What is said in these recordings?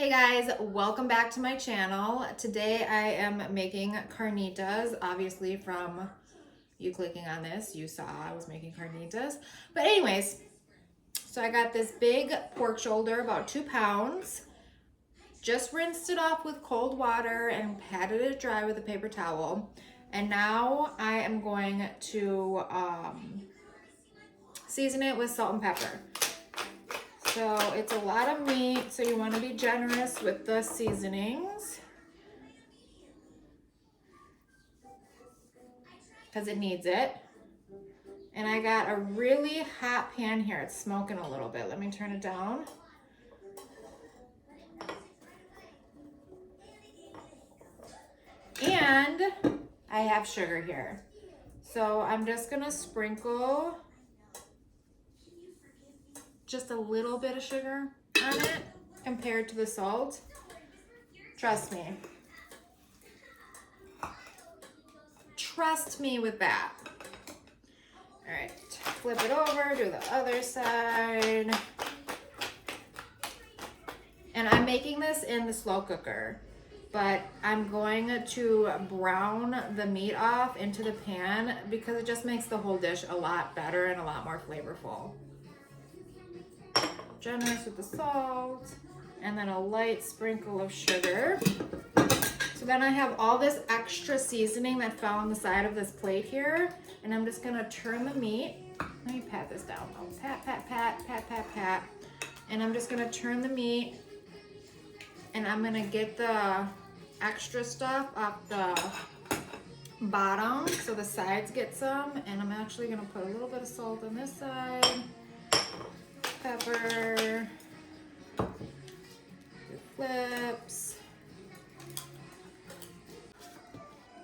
Hey guys, welcome back to my channel. Today I am making carnitas, obviously from you clicking on this, you saw I was making carnitas. But anyways, so I got this big pork shoulder, about 2 pounds. Just rinsed it off with cold water and patted it dry with a paper towel. And now I am going to season it with salt and pepper. So it's a lot of meat, so you want to be generous with the seasonings because it needs it. And I got a really hot pan here. It's smoking a little bit. Let me turn it down. And I have sugar here. So I'm just gonna sprinkle just a little bit of sugar on it compared to the salt. Trust me. Trust me with that. All right, flip it over, do the other side. And I'm making this in the slow cooker, but I'm going to brown the meat off into the pan because it just makes the whole dish a lot better and a lot more flavorful. Generous with the salt, and then a light sprinkle of sugar. So then I have all this extra seasoning that fell on the side of this plate here, and I'm just gonna turn the meat. Let me pat this down. Oh, pat, pat, pat, pat, pat, pat. And I'm just gonna turn the meat, and I'm gonna get the extra stuff off the bottom so the sides get some, and I'm actually gonna put a little bit of salt on this side. Pepper, flips.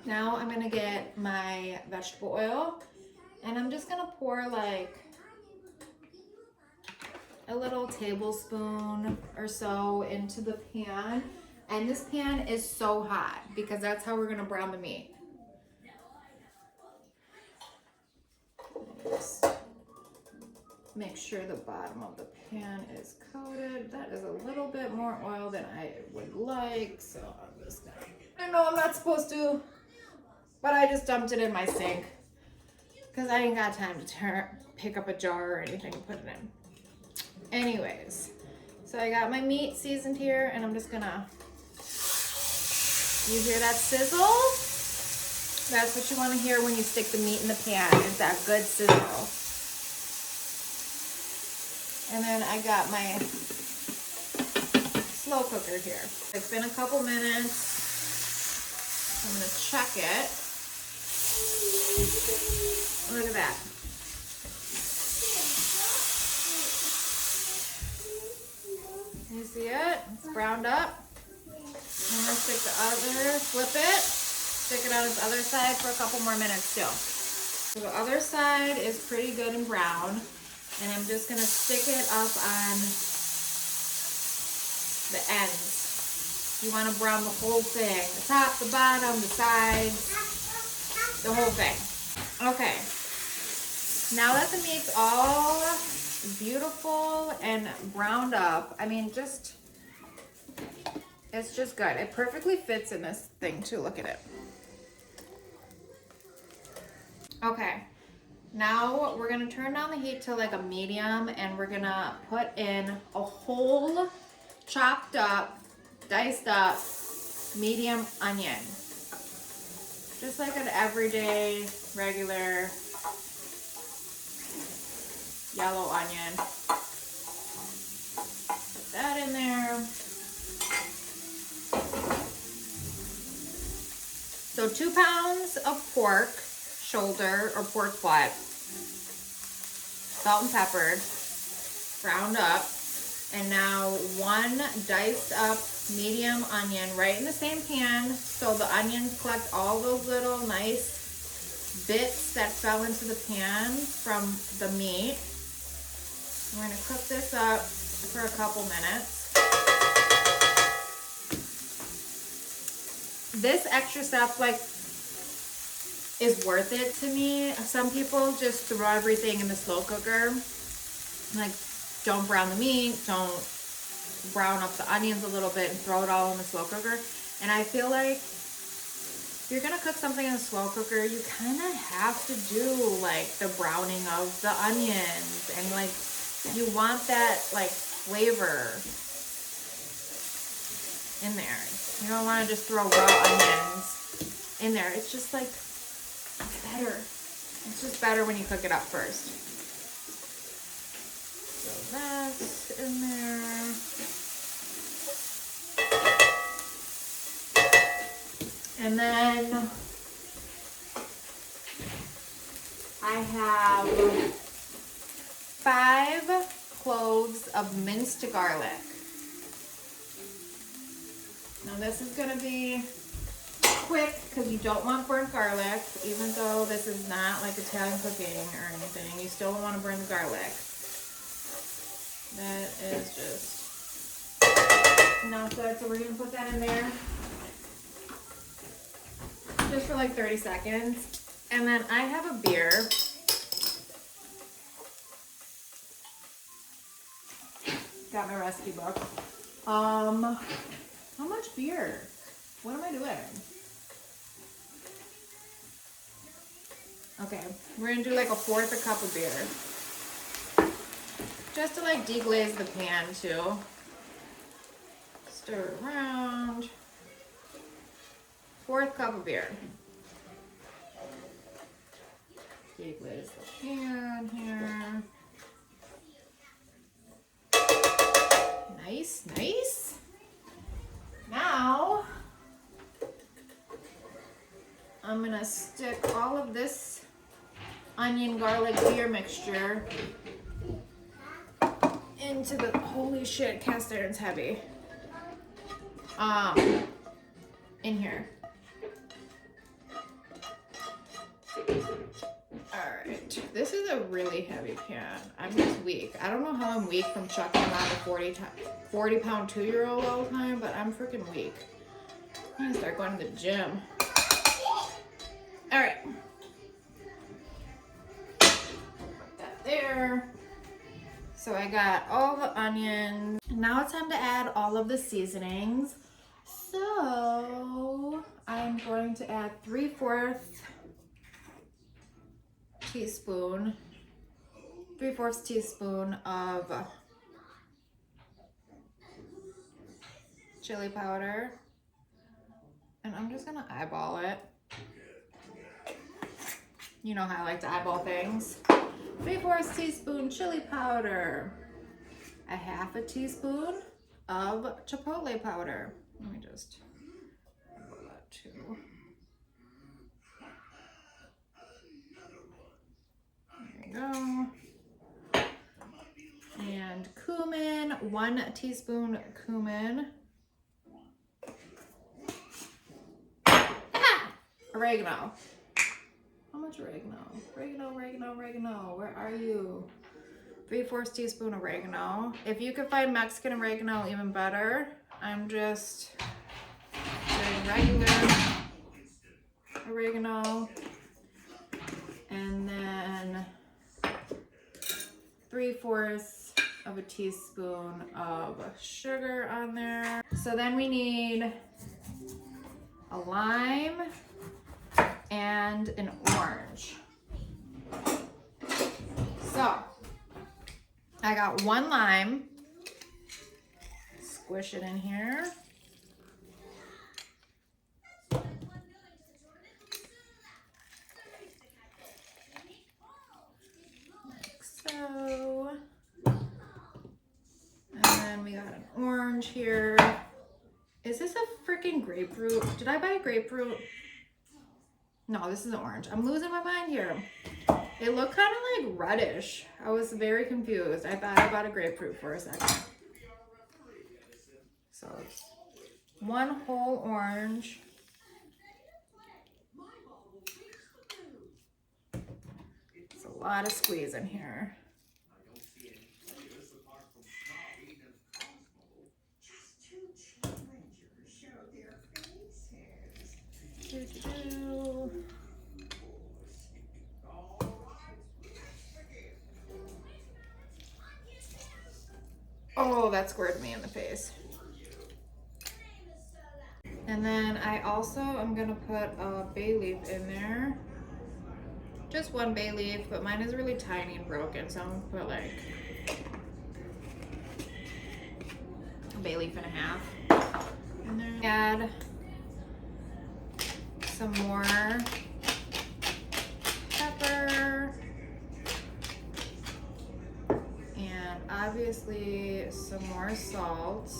Now I'm gonna get my vegetable oil and I'm just gonna pour like a little tablespoon or so into the pan. And this pan is so hot because that's how we're gonna brown the meat. Just make sure the bottom of the pan is coated. That is a little bit more oil than I would like, so I'm just gonna, I know I'm not supposed to, but I just dumped it in my sink because I ain't got time to pick up a jar or anything and put it in. Anyways, so I got my meat seasoned here, and I'm just gonna, you hear that sizzle? That's what you want to hear when you stick the meat in the pan, is that good sizzle. And then I got my slow cooker here. It's been a couple minutes. I'm gonna check it. Look at that. You see it? It's browned up. I'm gonna flip it, stick it on its other side for a couple more minutes still. So the other side is pretty good and brown. And I'm just gonna stick it up on the ends. You wanna brown the whole thing. The top, the bottom, the sides, the whole thing. Okay, now that the meat's all beautiful and browned up, I mean, it's just good. It perfectly fits in this thing too, look at it. Okay. Now we're gonna turn down the heat to like a medium, and we're gonna put in a whole chopped up, diced up medium onion. Just like an everyday, regular yellow onion. Put that in there. So 2 pounds of pork shoulder or pork butt, salt and peppered, browned up, and now 1 diced up medium onion right in the same pan, so the onions collect all those little nice bits that fell into the pan from the meat. We're gonna cook this up for a couple minutes. This extra stuff, like, is worth it to me. Some people just throw everything in the slow cooker. Like, don't brown the meat, don't brown up the onions a little bit and throw it all in the slow cooker. And I feel like if you're gonna cook something in a slow cooker, you kind of have to do like the browning of the onions, and like you want that like flavor in there. You don't want to just throw raw onions in there. It's just like, it's better. It's just better when you cook it up first. So that's in there. And then I have 5 cloves of minced garlic. Now this is gonna be quick because you don't want burnt garlic, even though this is not like Italian cooking or anything. You still want to burn the garlic. That is just not good, so we're gonna put that in there just for like 30 seconds. And then I have a beer. Got my recipe book. How much beer? What am I doing? Okay, we're gonna do like 1/4 cup of beer. Just to like deglaze the pan too. Stir it around. 1/4 cup of beer. Deglaze the pan here. Nice, nice. Now, I'm gonna stick all of this onion garlic beer mixture into the, holy shit, cast iron's heavy, in here. Alright, this is a really heavy pan. I'm just weak. I don't know how I'm weak from chucking around a 40-pound 2-year-old all the time, but I'm freaking weak. I'm gonna start going to the gym. Alright. Put that there. So I got all the onions. Now it's time to add all of the seasonings. So I'm going to add 3/4 teaspoon of chili powder. And I'm just gonna eyeball it. You know how I like to eyeball things. 3/4 teaspoon chili powder. 1/2 teaspoon of chipotle powder. Let me just eyeball that too. There you go. And cumin, 1 teaspoon cumin. Oregano. How much oregano? Oregano, where are you? 3/4 teaspoon oregano. If you could find Mexican oregano, even better. I'm just doing regular oregano. And then 3/4 of a teaspoon of sugar on there. So then we need a lime and an orange. So I got 1 lime. Squish it in here. Like so. And then we got an orange here. Is this a freaking grapefruit? Did I buy a grapefruit? No, this is an orange. I'm losing my mind here. It looked kind of like reddish. I was very confused. I thought I bought a grapefruit for a second. So, 1 whole orange. It's a lot of squeeze in here. Oh, Oh, that squared me in the face. And then I also am gonna put a bay leaf in there. Just one bay leaf, but mine is really tiny and broken, so I'm gonna put like a bay leaf and a half in there. Add some more pepper. And obviously some more salt,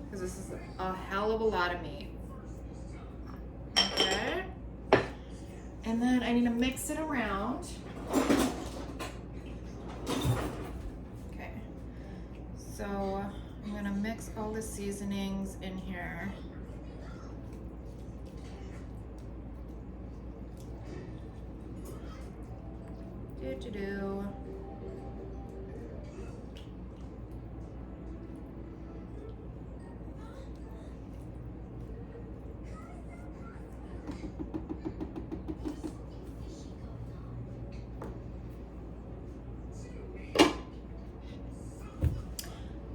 because this is a hell of a lot of meat. Okay. And then I need to mix it around. Okay. So I'm gonna mix all the seasonings in here. Do.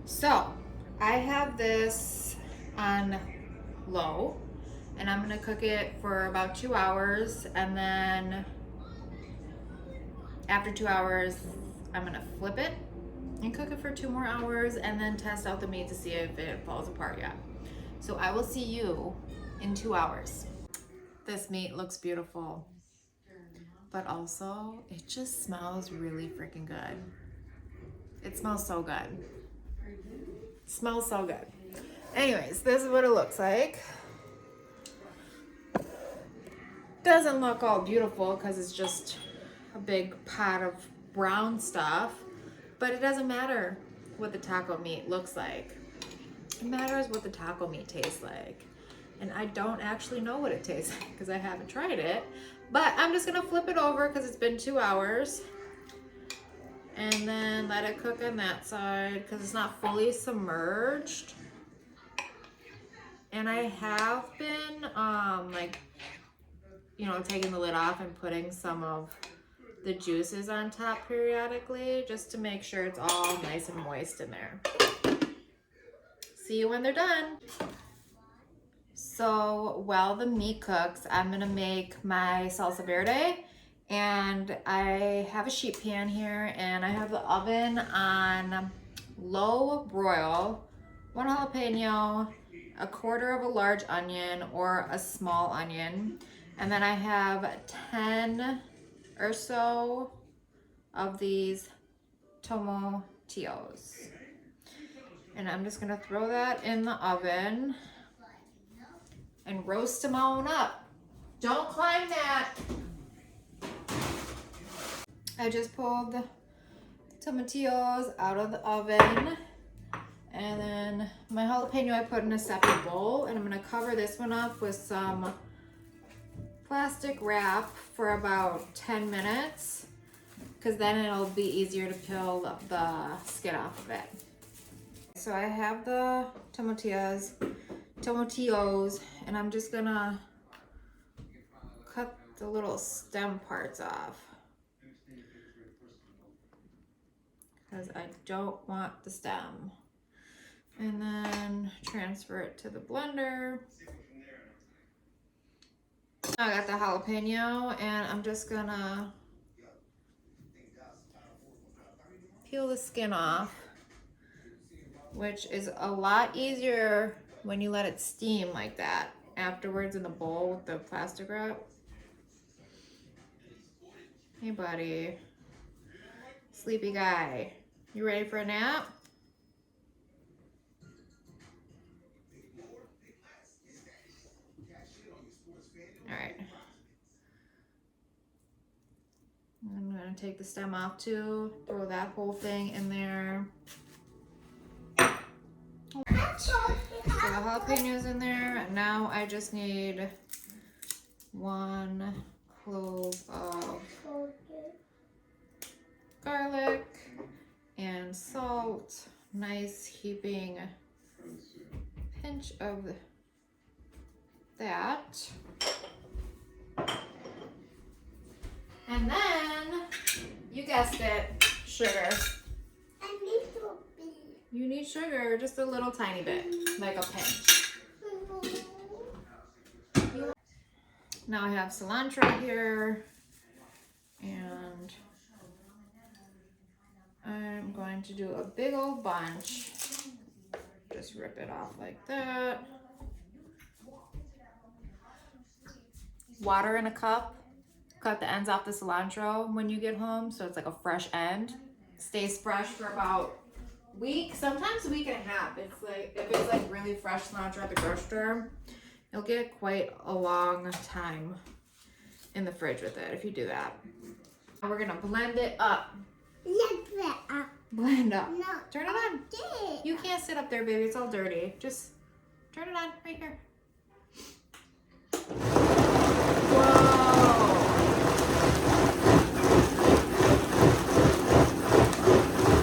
So I have this on low and I'm gonna cook it for about 2 hours, and then after 2 hours I'm gonna flip it and cook it for 2 more hours and then test out the meat to see if it falls apart yet. So I will see you in 2 hours. This meat looks beautiful, but also it just smells really freaking good. It smells so good. It smells so good. Anyways, this is what it looks like. Doesn't look all beautiful because it's just a big pot of brown stuff, but it doesn't matter what the taco meat looks like. It matters what the taco meat tastes like. And I don't actually know what it tastes like because I haven't tried it, but I'm just gonna flip it over because it's been 2 hours and then let it cook on that side because it's not fully submerged. And I have been taking the lid off and putting some of the juices on top periodically just to make sure it's all nice and moist in there. See you when they're done. So while the meat cooks, I'm gonna make my salsa verde, and I have a sheet pan here and I have the oven on low broil, 1 jalapeno, 1/4 of a large onion or a small onion, and then I have 10 or so of these tomatillos. And I'm just gonna throw that in the oven and roast them on up. Don't climb that. I just pulled the tomatillos out of the oven, and then my jalapeno I put in a separate bowl, and I'm gonna cover this one up with some plastic wrap for about 10 minutes because then it'll be easier to peel the skin off of it. So I have the tomatillos, and I'm just gonna cut the little stem parts off because I don't want the stem. And then transfer it to the blender. I got the jalapeno and I'm just gonna peel the skin off, which is a lot easier when you let it steam like that afterwards in the bowl with the plastic wrap. Hey buddy, sleepy guy, you ready for a nap? All right. I'm gonna take the stem off too, throw that whole thing in there. All right. So the jalapenos in there, and now I just need 1 clove of garlic and salt, nice heaping pinch of that. And then, you guessed it, sugar. You need sugar, just a little tiny bit, like a pinch. Now I have cilantro here, and I'm going to do a big old bunch. Just rip it off like that. Water in a cup. Cut the ends off the cilantro when you get home, so it's like a fresh end. Stays fresh for about a week, sometimes a week and a half. It's like, if it's like really fresh cilantro at the grocery store, you'll get quite a long time in the fridge with it if you do that. Now we're gonna blend it up. Blend up. No. Turn it on. You can't sit up there, baby. It's all dirty. Just turn it on right here. Whoa.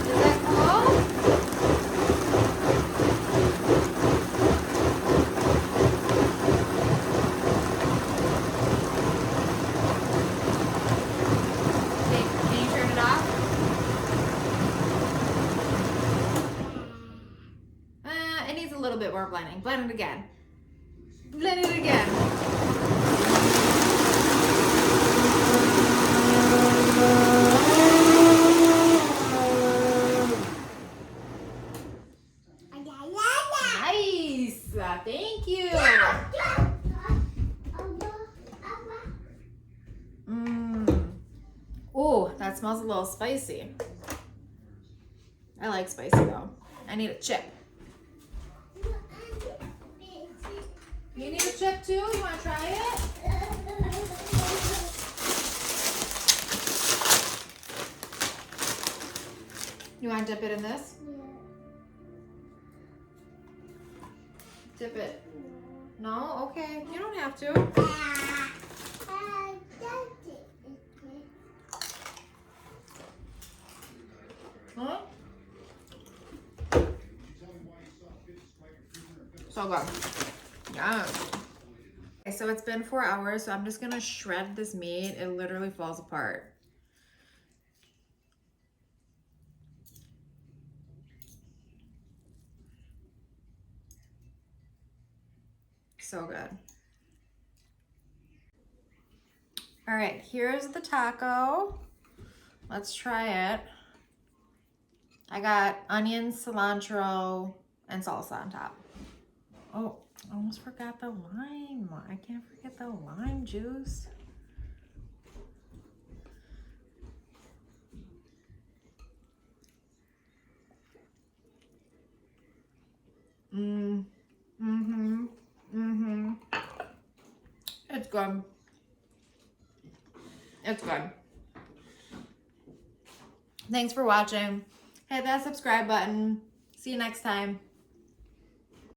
Is that cool? Okay, can you turn it off? It needs a little bit more blending. Blend it again. Blend it again. Nice. Thank you. Oh, that smells a little spicy. I like spicy though. I need a chip. You need a chip too? You want to try it? You want to dip it in this? Dip it. No? Okay. You don't have to. Huh? So good. Yeah. Okay, so it's been 4 hours, so I'm just gonna shred this meat. It literally falls apart. So good. All right, here's the taco. Let's try it. I got onions, cilantro, and salsa on top. Oh, I almost forgot the lime. I can't forget the lime juice. It's good. It's good. Thanks for watching. Hit that subscribe button. See you next time.